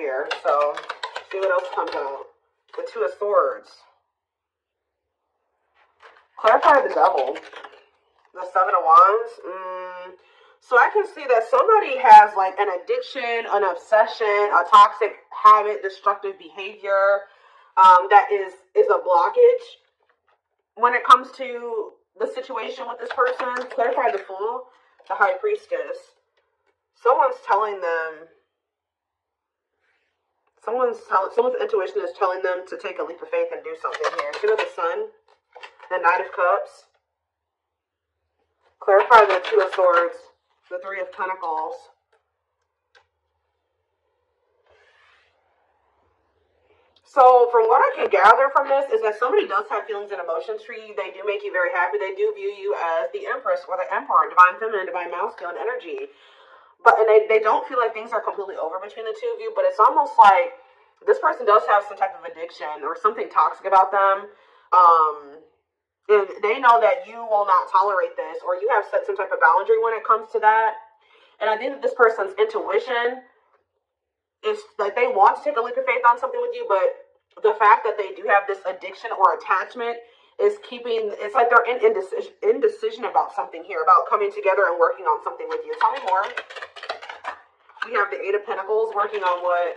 here. So, see what else comes out. The Two of Swords. Clarify the Devil. The Seven of Wands. So I can see that somebody has like an addiction, an obsession, a toxic habit, destructive behavior that is a blockage when it comes to the situation with this person. Clarify the Fool, the High Priestess. Someone's telling them, someone's intuition is telling them to take a leap of faith and do something here. Two of the Sun, the Knight of Cups. Clarify the Two of Swords, the Three of Pentacles. So from what I can gather from this is that somebody does have feelings and emotions for you. They do make you very happy. They do view you as the Empress or the Emperor, divine feminine, divine masculine energy. But and they don't feel like things are completely over between the two of you, but it's almost like this person does have some type of addiction or something toxic about them. And they know that you will not tolerate this, or you have set some type of boundary when it comes to that. And I think that this person's intuition is like they want to take a leap of faith on something with you, but the fact that they do have this addiction or attachment is keeping, it's like they're in indecision about something here, about coming together and working on something with you. Tell me more. We have the Eight of Pentacles working on what?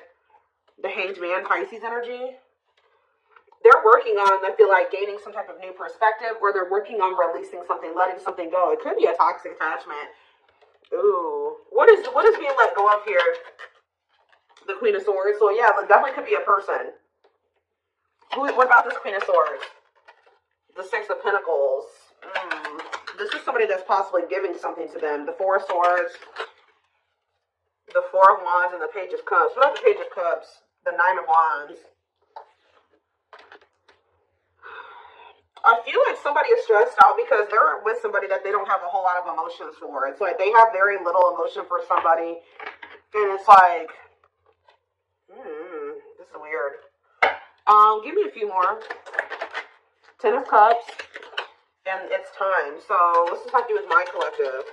The Hanged Man, Pisces energy. They're working on, I feel like, gaining some type of new perspective, or they're working on releasing something, letting something go. It could be a toxic attachment. Ooh. What is being let go of here? The Queen of Swords. So yeah, it definitely could be a person. What about this Queen of Swords? The Six of Pentacles. This is somebody that's possibly giving something to them. The Four of Swords, the Four of Wands, and the Page of Cups. What about the Page of Cups? The Nine of Wands. I feel like somebody is stressed out because they're with somebody that they don't have a whole lot of emotions for. It's like they have very little emotion for somebody. And it's like, this is weird. Give me a few more. Ten of Cups. And it's time. So what's this have to do with my collective?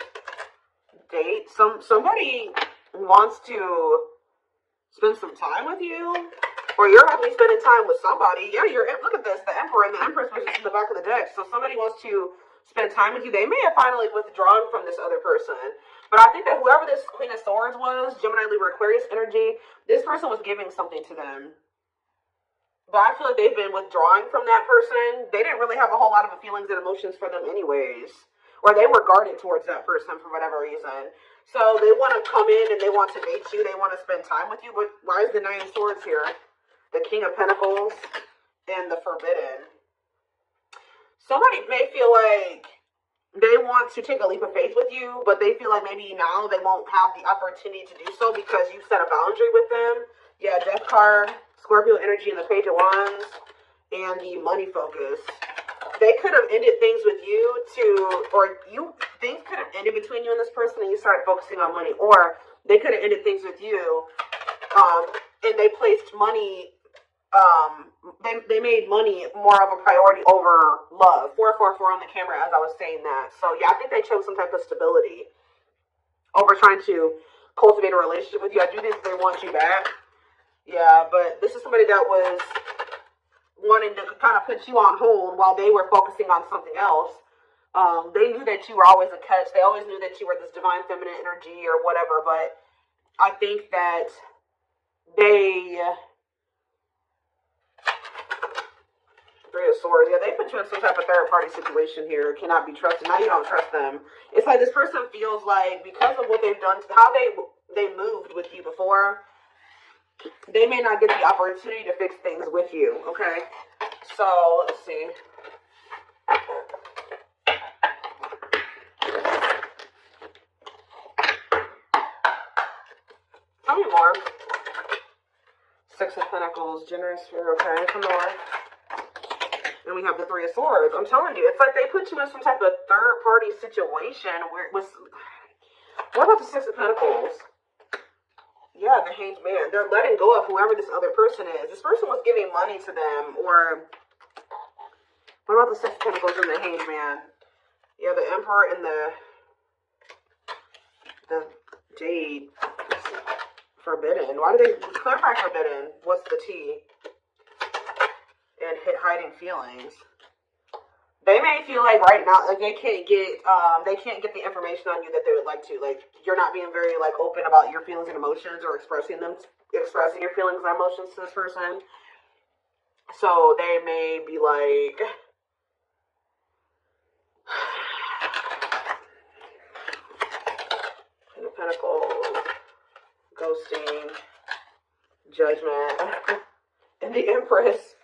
Date. Somebody wants to spend some time with you. Or you're happily spending time with somebody. Yeah, look at this. The Emperor and the Empress was just in the back of the deck. So somebody wants to spend time with you. They may have finally withdrawn from this other person. But I think that whoever this Queen of Swords was, Gemini, Libra, Aquarius energy, this person was giving something to them. But I feel like they've been withdrawing from that person. They didn't really have a whole lot of feelings and emotions for them anyways. Or they were guarded towards that person for whatever reason. So they want to come in and they want to date you. They want to spend time with you. But why is the Nine of Swords here? The King of Pentacles and the Forbidden. Somebody may feel like they want to take a leap of faith with you, but they feel like maybe now they won't have the opportunity to do so because you set a boundary with them. Yeah, Death card, Scorpio energy, and the Page of Wands, and the Money Focus. They could have ended things with you things could have ended between you and this person and you started focusing on money. Or they could have ended things with you and they placed money, they made money more of a priority over love. 444 on the camera as I was saying that. So yeah, I think they chose some type of stability over trying to cultivate a relationship with you. I do think they want you back. Yeah, but this is somebody that was wanting to kind of put you on hold while they were focusing on something else. They knew that you were always a catch. They always knew that you were this divine feminine energy or whatever, but I think that they... Three of Swords. Yeah, they put you in some type of third-party situation here. Cannot be trusted. Now you don't trust them. It's like this person feels like because of what they've done, how they moved with you before, they may not get the opportunity to fix things with you. Okay? So, let's see. Tell me more. Six of Pentacles, generous fear. Okay, some more. And we have the Three of Swords. I'm telling you, it's like they put you in some type of third-party situation where it was... What about the Six of Pentacles? Yeah, the Hanged Man. They're letting go of whoever this other person is. This person was giving money to them, or... What about the Six of Pentacles and the Hanged Man? Yeah, the Emperor and the Jade. Forbidden. Why do they clarify forbidden? What's the T? And hiding feelings. They may feel like right now, like they can't get the information on you that they would like to. Like you're not being very like open about your feelings and emotions or expressing your feelings and emotions to this person. So they may be like, Ten of Pentacles, ghosting, Judgment, and the Empress.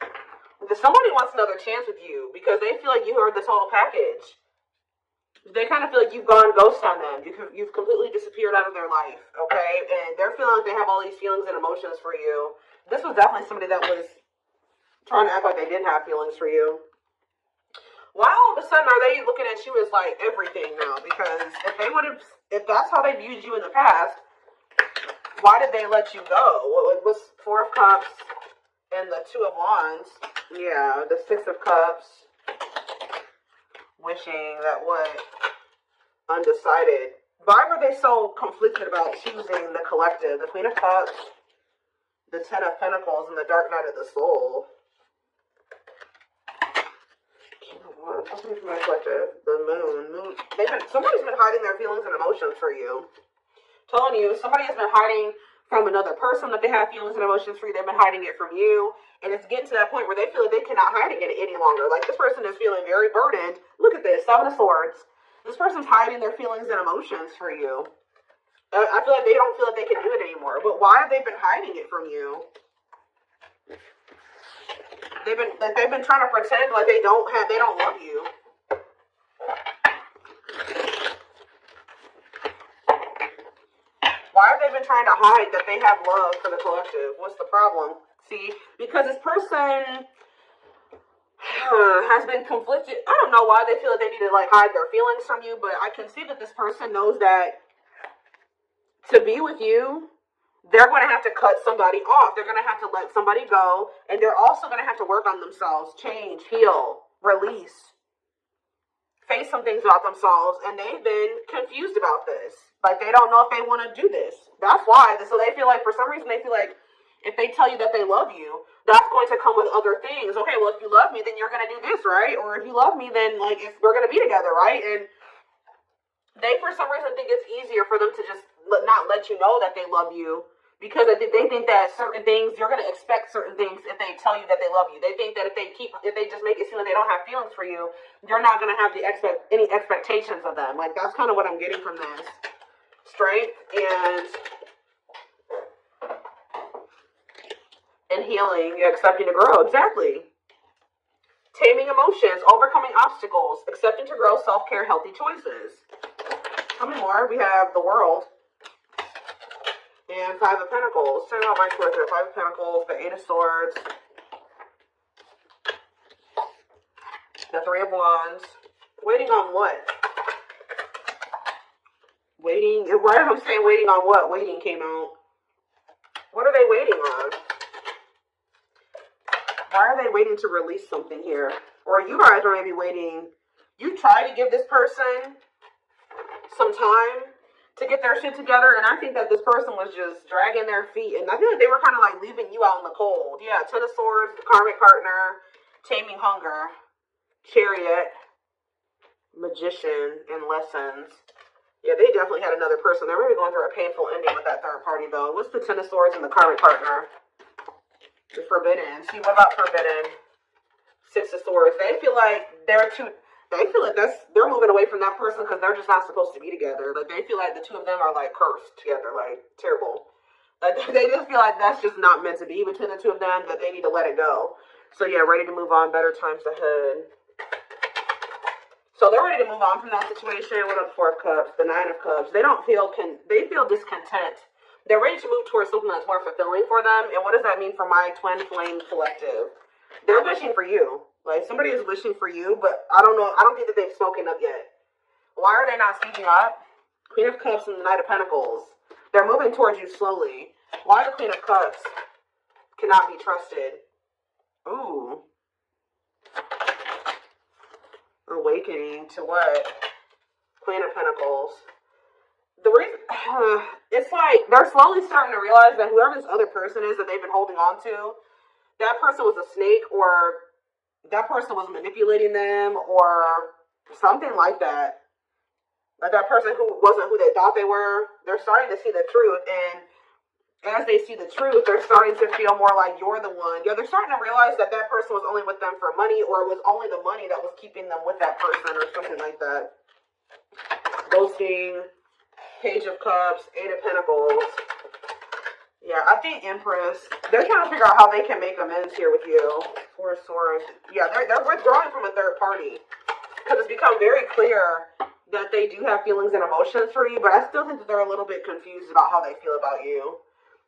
Somebody wants another chance with you because they feel like you are the total package. They kind of feel like you've gone ghost on them. You've completely disappeared out of their life, okay? And they're feeling like they have all these feelings and emotions for you. This was definitely somebody that was trying to act like they didn't have feelings for you. Why all of a sudden are they looking at you as like everything now? Because if that's how they viewed you in the past, why did they let you go? What was Four of Cups and the Two of Wands? Yeah, the Six of Cups. Wishing that what? Undecided. Why were they so conflicted about choosing the collective? The Queen of Cups, the Ten of Pentacles, and the Dark Night of the Soul. Something from my collective. The Moon. Somebody's been hiding their feelings and emotions for you. Telling you, somebody has been hiding from another person that they have feelings and emotions for you. They've been hiding it from you. And it's getting to that point where they feel like they cannot hide it any longer. Like this person is feeling very burdened. Look at this, Seven of Swords. This person's hiding their feelings and emotions for you. I feel like they don't feel like they can do it anymore. But why have they been hiding it from you? They've been trying to pretend like they don't love you. Why have they been trying to hide that they have love for the collective? What's the problem? See, because this person has been conflicted. I don't know why they feel like they need to like hide their feelings from you, but I can see that this person knows that to be with you, they're going to have to cut somebody off. They're going to have to let somebody go, and they're also going to have to work on themselves, change, heal, release, face some things about themselves, and they've been confused about this. Like, they don't know if they want to do this. That's why. So they feel like, for some reason, they feel like if they tell you that they love you, that's going to come with other things. Okay, well, if you love me, then you're going to do this, right? Or if you love me, then, like, we're going to be together, right? And they, for some reason, think it's easier for them to just not let you know that they love you because they think that certain things, you're going to expect certain things if they tell you that they love you. They think that if they just make it seem like they don't have feelings for you, you're not going to have any expectations of them. Like, that's kind of what I'm getting from this. Strength and healing, accepting to grow. Exactly. Taming emotions, overcoming obstacles, accepting to grow, self-care, healthy choices. How many more? We have the World and Five of Pentacles. Turn out my collector. Five of Pentacles, the Eight of Swords, the Three of Wands. Waiting on what? Waiting. Why am I saying waiting on what? Waiting came out. What are they waiting on? Why are they waiting to release something here? Or you guys are maybe waiting. You try to give this person some time to get their shit together, and I think that this person was just dragging their feet, and I feel like they were kind of like leaving you out in the cold. Yeah, Ten of Swords, the Karmic Partner, Taming Hunger, Chariot, Magician, and Lessons. Yeah, they definitely had another person. They're really going through a painful ending with that third party, though. What's the Ten of Swords and the Karmic Partner? The Forbidden. See, what about Forbidden? Six of Swords. They feel like they're moving away from that person because they're just not supposed to be together. Like, they feel like the two of them are, like, cursed together. Like, terrible. Like, they just feel like that's just not meant to be between the two of them, that they need to let it go. So, yeah, ready to move on. Better times ahead. So they're ready to move on from that situation. What about the Four of Cups? The Nine of Cups. They feel discontent. They're ready to move towards something that's more fulfilling for them. And what does that mean for my twin flame collective? They're wishing for you. Like, somebody is wishing for you, but I don't know. I don't think that they've spoken up yet. Why are they not speaking up? Queen of Cups and the Knight of Pentacles. They're moving towards you slowly. Why the Queen of Cups cannot be trusted? Ooh. Awakening to what? Queen of Pentacles. The reason, it's like they're slowly starting to realize that whoever this other person is that they've been holding on to, that person was a snake, or that person was manipulating them, or something like that. Like that person who wasn't who they thought they were, they're starting to see the truth, and as they see the truth, they're starting to feel more like you're the one. Yeah, they're starting to realize that that person was only with them for money, or it was only the money that was keeping them with that person, or something like that. Ghosting, Page of Cups, Eight of Pentacles. Yeah, I think Empress, they're trying to figure out how they can make amends here with you. Four of Swords. Yeah, they're withdrawing from a third party, because it's become very clear that they do have feelings and emotions for you, but I still think that they're a little bit confused about how they feel about you.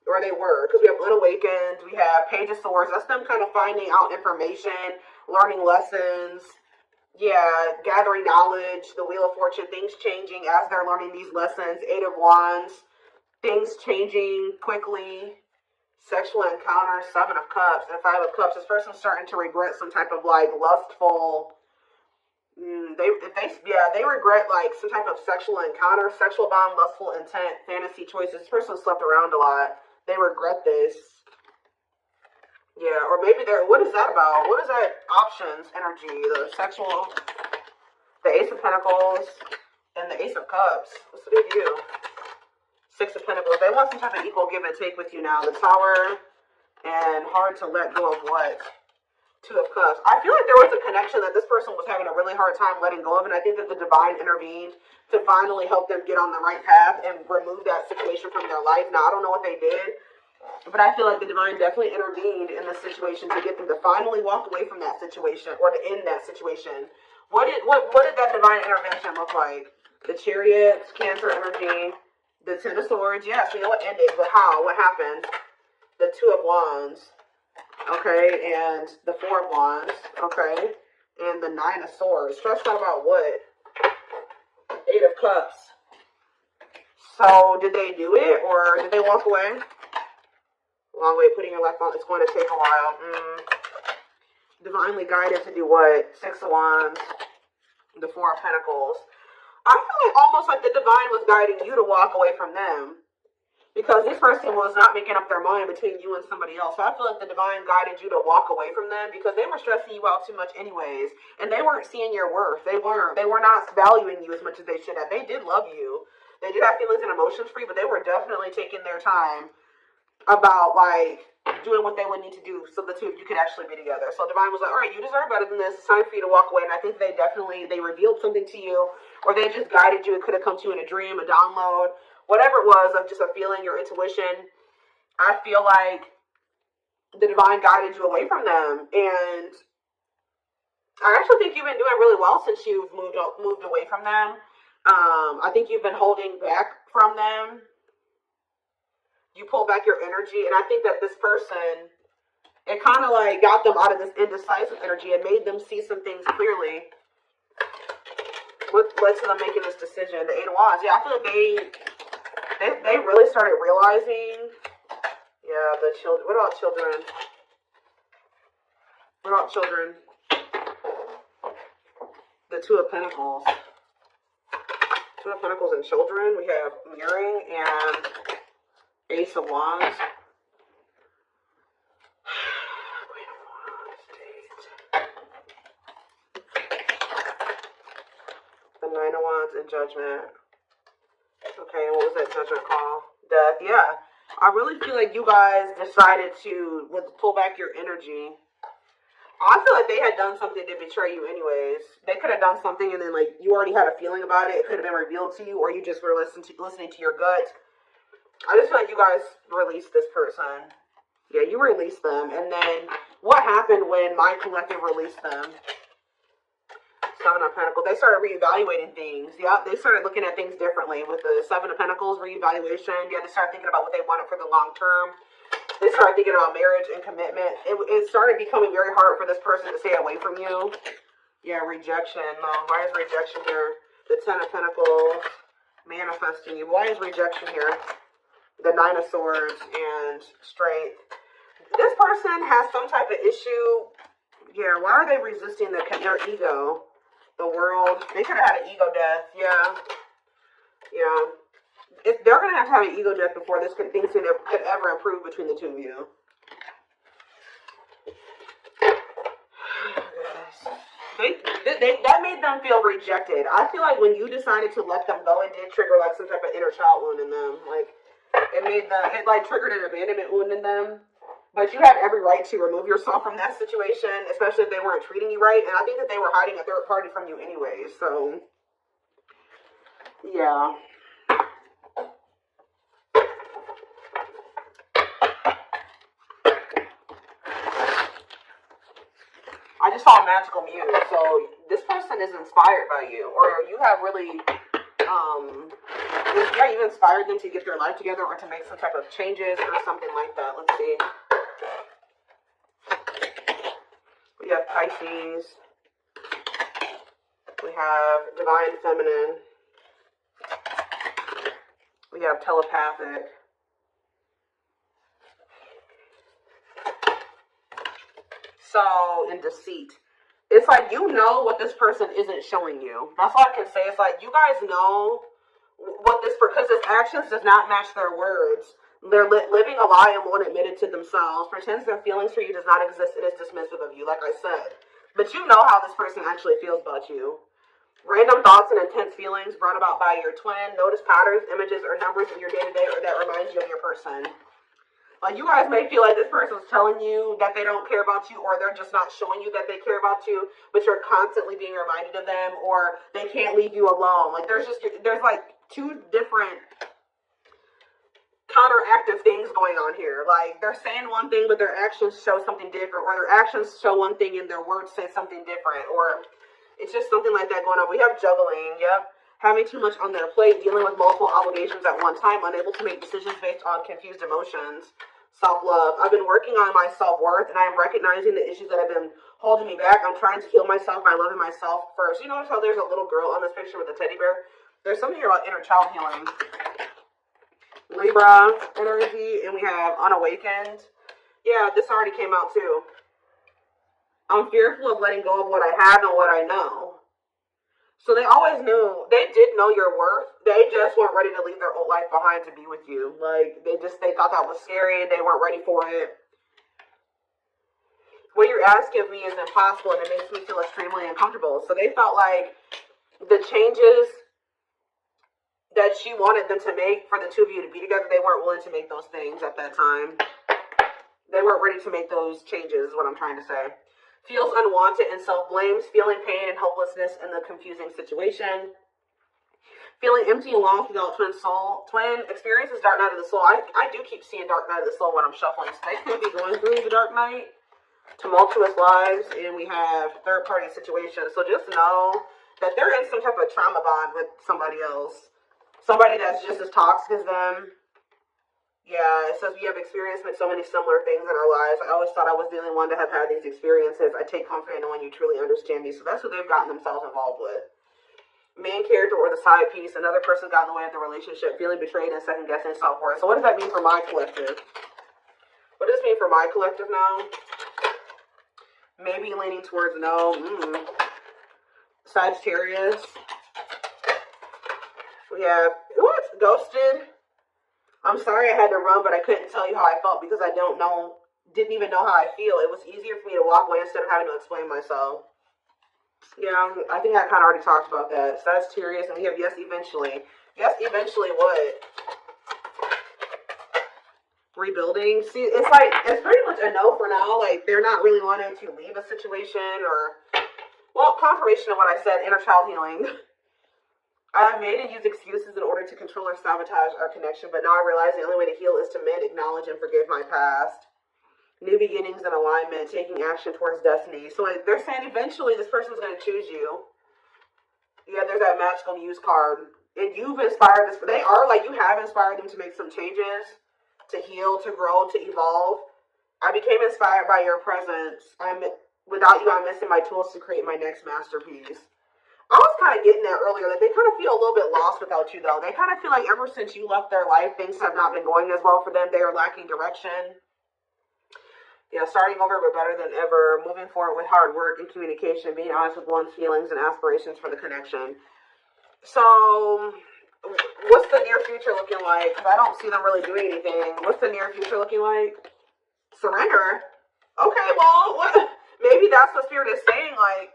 Or they were, because we have Unawakened, we have Page of Swords. That's them kind of finding out information, learning lessons, yeah, gathering knowledge, the Wheel of Fortune, things changing as they're learning these lessons. Eight of Wands, things changing quickly, sexual encounter, Seven of Cups, and Five of Cups. This person's starting to regret some type of like lustful, they regret like some type of sexual encounter, sexual bond, lustful intent, fantasy choices. This person slept around a lot. They regret this. Yeah, or maybe what is that about? What is that options energy? The sexual, the Ace of Pentacles, and the Ace of Cups. What's the big deal? Six of Pentacles. They want some type of equal give and take with you now. The Tower, and hard to let go of what? Two of Cups. I feel like there was a connection that this person was having a really hard time letting go of, and I think that the divine intervened to finally help them get on the right path and remove that situation from their life. Now, I don't know what they did, but I feel like the divine definitely intervened in this situation to get them to finally walk away from that situation, or to end that situation. What did that divine intervention look like? The Chariot, Cancer energy, the Ten of Swords. Yes, we know it ended, but how? What happened? The Two of Wands. Okay, and the Four of Wands, okay, and the Nine of Swords. Stressed out about what? Eight of Cups. So, did they do it, or did they walk away? Long way, putting your life on, it's going to take a while. Divinely guided to do what? Six of Wands, the Four of Pentacles. I feel like almost like the divine was guiding you to walk away from them, because this person was not making up their mind between you and somebody else. So I feel like the divine guided you to walk away from them, because they were stressing you out too much anyways. And they weren't seeing your worth. They were not valuing you as much as they should have. They did love you. They did have feelings and emotions for you, but they were definitely taking their time about like doing what they would need to do so the two of you could actually be together. So divine was like, all right, you deserve better than this. It's time for you to walk away. And I think they revealed something to you, or they just guided you. It could have come to you in a dream, a download, whatever it was, of just a feeling, your intuition. I feel like the divine guided you away from them, and I actually think you've been doing really well since you've moved away from them. I think you've been holding back from them. You pull back your energy, and I think that this person, it kind of like got them out of this indecisive energy and made them see some things clearly. What led to them making this decision? The Eight of Wands. Yeah, I feel like they really started realizing. Yeah, the children. What about children? What about children? The Two of Pentacles. Two of Pentacles and children. We have mirroring and Ace of Wands. Queen of Wands. The Nine of Wands and Judgment. Okay, and what was that Judgment call? Death. Yeah. I really feel like you guys decided to pull back your energy. I feel like they had done something to betray you anyways. They could have done something and then like you already had a feeling about it. It could have been revealed to you, or you just were listening to your gut. I just feel like you guys released this person. Yeah, you released them. And then what happened when my collective released them? Seven of Pentacles. They started reevaluating things. Yeah, they started looking at things differently with the Seven of Pentacles reevaluation. Yeah, they started thinking about what they wanted for the long term. They started thinking about marriage and commitment. It started becoming very hard for this person to stay away from you. Yeah, rejection. Why is rejection here? The Ten of Pentacles. Manifesting you. Why is rejection here? The Nine of Swords and Strength. This person has some type of issue. Yeah, why are they resisting their ego? The World. They could have had an ego death. Yeah. Yeah. if they're going to have an ego death before things could ever improve between the two of you. That made them feel rejected. I feel like when you decided to let them go, it did trigger like some type of inner child wound in them. Like it like triggered an abandonment wound in them. But you had every right to remove yourself from that situation, especially if they weren't treating you right. And I think that they were hiding a third party from you anyway. So, yeah. I just saw a magical muse. So this person is inspired by you, or you have really, you've inspired them to get their life together or to make some type of changes or something like that. Let's see. We have Pisces. We have Divine Feminine. We have Telepathic. So, in Deceit. It's like you know what this person isn't showing you. That's all I can say. It's like you guys know what because his actions does not match their words. They're living a lie and won't admit it to themselves. Pretends their feelings for you does not exist and is dismissive of you, like I said. But you know how this person actually feels about you. Random thoughts and intense feelings brought about by your twin. Notice patterns, images, or numbers in your day-to-day or that reminds you of your person. Like you guys may feel like this person's telling you that they don't care about you, or they're just not showing you that they care about you, but you're constantly being reminded of them, or they can't leave you alone. Like there's like two different counteractive things going on here. Like they're saying one thing but their actions show something different, or their actions show one thing and their words say something different, or it's just something like that going on. We have juggling. Yep. Having too much on their plate, dealing with multiple obligations at one time, unable to make decisions based on confused emotions. Self-love. I've been working on my self-worth, and I'm recognizing the issues that have been holding me back. I'm trying to heal myself by loving myself first. You notice how there's a little girl on this picture with a teddy bear? There's something here about inner child healing. Libra energy, and we have Unawakened. Yeah, this already came out too. I'm fearful of letting go of what I have and what I know. So they always knew, they did know your worth. They just weren't ready to leave their old life behind to be with you. Like, they thought that was scary. They weren't ready for it. What you're asking of me is impossible, and it makes me feel extremely uncomfortable. So they felt like the changes that she wanted them to make for the two of you to be together, they weren't willing to make those things at that time. They weren't ready to make those changes, is what I'm trying to say. Feels unwanted and self-blames, feeling pain and hopelessness in the confusing situation. Feeling empty and lost without twin soul. Twin experiences dark night of the soul. I do keep seeing dark night of the soul when I'm shuffling. So they could be going through the dark night. Tumultuous lives. And we have third-party situations. So just know that they're in some type of trauma bond with somebody else. Somebody that's just as toxic as them. Yeah, it says we have experienced so many similar things in our lives. I always thought I was the only one to have had these experiences. I take comfort in knowing you truly understand me. So that's what they've gotten themselves involved with. Main character or the side piece. Another person got in the way of the relationship. Feeling betrayed and second guessing self-worth. So what does that mean for my collective? What does this mean for my collective now? Maybe leaning towards no. Sagittarius. We have, what? Ghosted. I'm sorry I had to run, but I couldn't tell you how I felt because I didn't even know how I feel. It was easier for me to walk away instead of having to explain myself. Yeah, I think I kind of already talked about that. Sagittarius, and we have yes, eventually. Yes, eventually what? Rebuilding. See, it's like, it's pretty much a no for now. Like, they're not really wanting to leave a situation or, well, confirmation of what I said, inner child healing. I have made and used excuses in order to control or sabotage our connection, but now I realize the only way to heal is to mend, acknowledge, and forgive my past. New beginnings and alignment, taking action towards destiny. So like, they're saying eventually this person's going to choose you. Yeah, there's that magical muse card. And you've inspired this. They are like, you have inspired them to make some changes, to heal, to grow, to evolve. I became inspired by your presence. Without you, I'm missing my tools to create my next masterpiece. I was kind of getting that earlier, that they kind of feel a little bit lost without you, though. They kind of feel like ever since you left their life, things have not been going as well for them. They are lacking direction. Yeah, starting over, but better than ever. Moving forward with hard work and communication, being honest with one's feelings and aspirations for the connection. So, what's the near future looking like? Because I don't see them really doing anything. What's the near future looking like? Surrender. Okay, well, maybe that's what Spirit is saying. Like,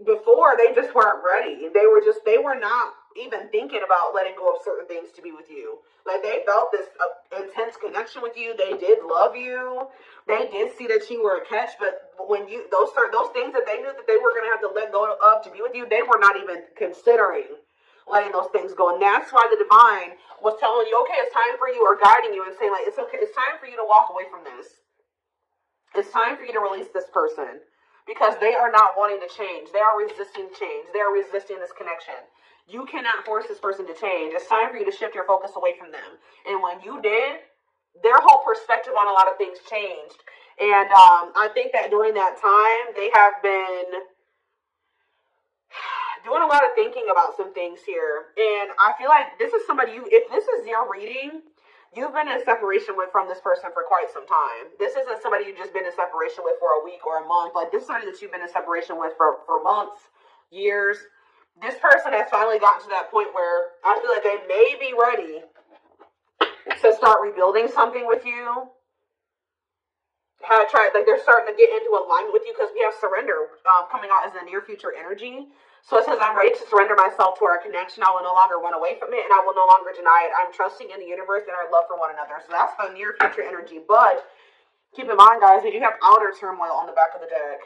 before, they just weren't ready. They were not even thinking about letting go of certain things to be with you. Like, they felt this intense connection with you. They did love you. They did see that you were a catch. But when those things that they knew that they were going to have to let go of to be with you, they were not even considering letting those things go. And that's why the divine was telling you, okay, it's time for you, or guiding you and saying, like, it's okay, it's time for you to walk away from this. It's time for you to release this person, because they are not wanting to change. They are resisting change. They are resisting this connection. You cannot force this person to change. It's time for you to shift your focus away from them. And when you did, their whole perspective on a lot of things changed. And I think that during that time, they have been doing a lot of thinking about some things here. And I feel like this is somebody if this is your reading, you've been in separation from this person for quite some time. This isn't somebody you've just been in separation with for a week or a month. Like, this is somebody that you've been in separation with for months, years. This person has finally gotten to that point where I feel like they may be ready to start rebuilding something with you. They're starting to get into alignment with you, because we have surrender coming out as the near future energy. So it says, I'm ready to surrender myself to our connection. I will no longer run away from it, and I will no longer deny it. I'm trusting in the universe and our love for one another. So that's the near future energy. But keep in mind, guys, that you have outer turmoil on the back of the deck.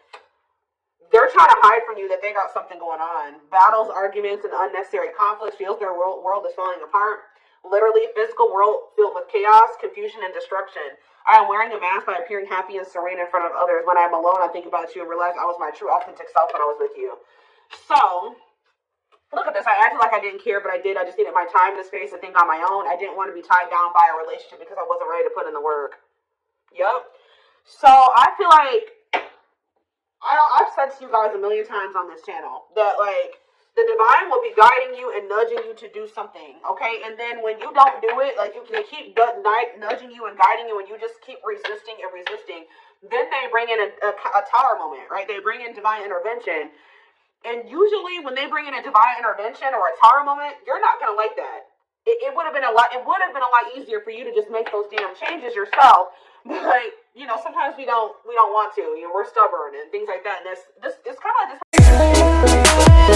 They're trying to hide from you that they got something going on. Battles, arguments, and unnecessary conflicts. Feels their world is falling apart. Literally, physical world filled with chaos, confusion, and destruction. I am wearing a mask by appearing happy and serene in front of others. When I'm alone, I think about you and realize I was my true, authentic self when I was with you. So, look at this. I acted like I didn't care, but I did. I just needed my time and space to think on my own. I didn't want to be tied down by a relationship because I wasn't ready to put in the work. Yep. So, I feel like I've said to you guys a million times on this channel that, like, the divine will be guiding you and nudging you to do something, okay? And then when you don't do it, like, they keep nudging you and guiding you, and you just keep resisting and resisting, then they bring in a tower moment, right? They bring in divine intervention. And usually when they bring in a divine intervention or a tower moment, you're not going to like that. It would have been a lot easier for you to just make those damn changes yourself. But, you know, sometimes we don't want to. You know, we're stubborn and things like that. And this kind of like this.